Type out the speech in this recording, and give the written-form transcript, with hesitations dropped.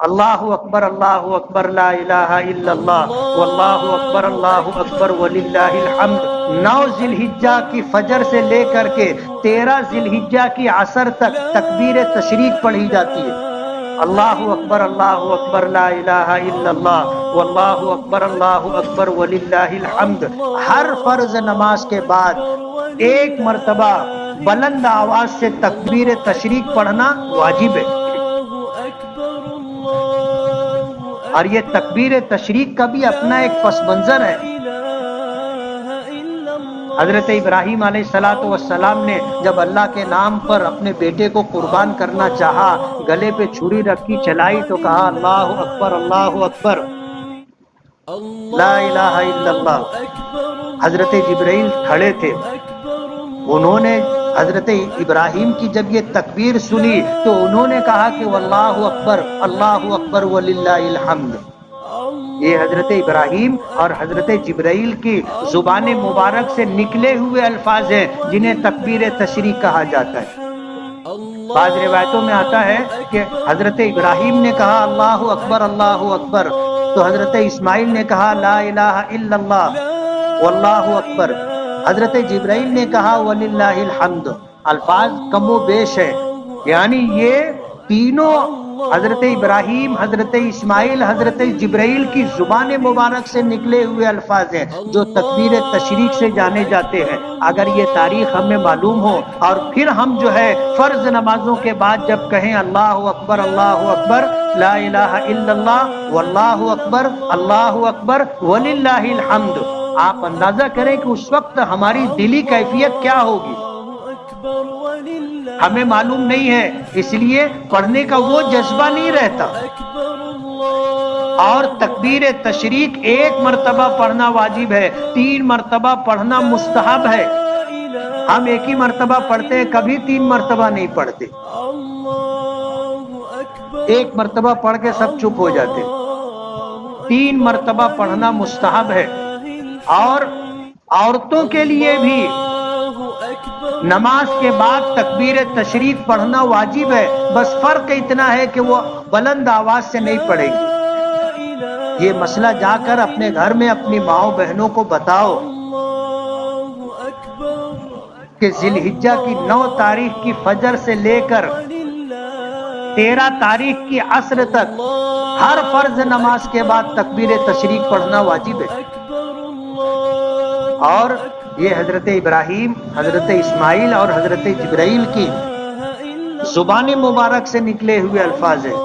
اللہ اکبر لا الہ الا اللہ واللہ اکبر وللہ الحمد 9 ذی الحجہ کی فجر سے لے کر کے 13 ذی الحجہ کی عصر تک تکبیر تشریق پڑھی جاتی ہے۔ اللہ اکبر لا الہ الا اللہ واللہ اکبر وللہ الحمد۔ ہر فرض نماز کے بعد ایک مرتبہ بلند آواز سے تکبیر تشریق پڑھنا واجب ہے، اور یہ تکبیر تشریق کا بھی اپنا ایک پس منظر ہے۔ حضرت ابراہیم علیہ السلام نے جب اللہ کے نام پر اپنے بیٹے کو قربان کرنا چاہا، گلے پہ چھری رکھی، چلائی تو کہا اللہ اکبر لا الہ الا اللہ۔ حضرت جبرائیل کھڑے تھے، انہوں نے حضرت ابراہیم کی جب یہ تکبیر سنی تو انہوں نے کہا کہ اللہ اکبر وللہ الحمد۔ یہ حضرت ابراہیم اور حضرت جبرائیل کی زبان مبارک سے نکلے ہوئے الفاظ ہیں جنہیں تکبیر تشریق کہا جاتا ہے۔ بعض روایتوں میں آتا ہے کہ حضرت ابراہیم نے کہا اللہ اکبر تو حضرت اسماعیل نے کہا لا الہ الا اللہ واللہ اکبر۔ حضرت جبرائیل نے کہا وللہ الحمد۔ الفاظ کم و بیش ہے، یعنی یہ تینوں حضرت ابراہیم، حضرت اسماعیل، حضرت جبرائیل کی زبان مبارک سے نکلے ہوئے الفاظ ہیں جو تکبیر تشریق سے جانے جاتے ہیں۔ اگر یہ تاریخ ہمیں معلوم ہو اور پھر ہم جو ہے فرض نمازوں کے بعد جب کہیں اللہ اکبر لا الہ الا اللہ واللہ اکبر وللہ الحمد، آپ اندازہ کریں کہ اس وقت ہماری دلی کیفیت کیا ہوگی۔ ہمیں معلوم نہیں ہے، اس لیے پڑھنے کا وہ جذبہ نہیں رہتا۔ اور تکبیر تشریق 1 مرتبہ پڑھنا واجب ہے، 3 مرتبہ پڑھنا مستحب ہے۔ ہم 1 ہی مرتبہ پڑھتے ہیں، کبھی 3 مرتبہ نہیں پڑھتے۔ 1 مرتبہ پڑھ کے سب چپ ہو جاتے، 3 مرتبہ پڑھنا مستحب ہے۔ اور عورتوں کے لیے بھی نماز کے بعد تکبیر تشریق پڑھنا واجب ہے، بس فرق اتنا ہے کہ وہ بلند آواز سے نہیں پڑھے گی۔ یہ مسئلہ جا کر اپنے گھر میں اپنی ماؤں بہنوں کو بتاؤ کہ ذی الحجہ کی 9 تاریخ کی فجر سے لے کر 13 تاریخ کی عصر تک ہر فرض نماز کے بعد تکبیر تشریق پڑھنا واجب ہے۔ اور یہ حضرت ابراہیم، حضرت اسماعیل اور حضرت جبرائیل کی زبان مبارک سے نکلے ہوئے الفاظ ہیں۔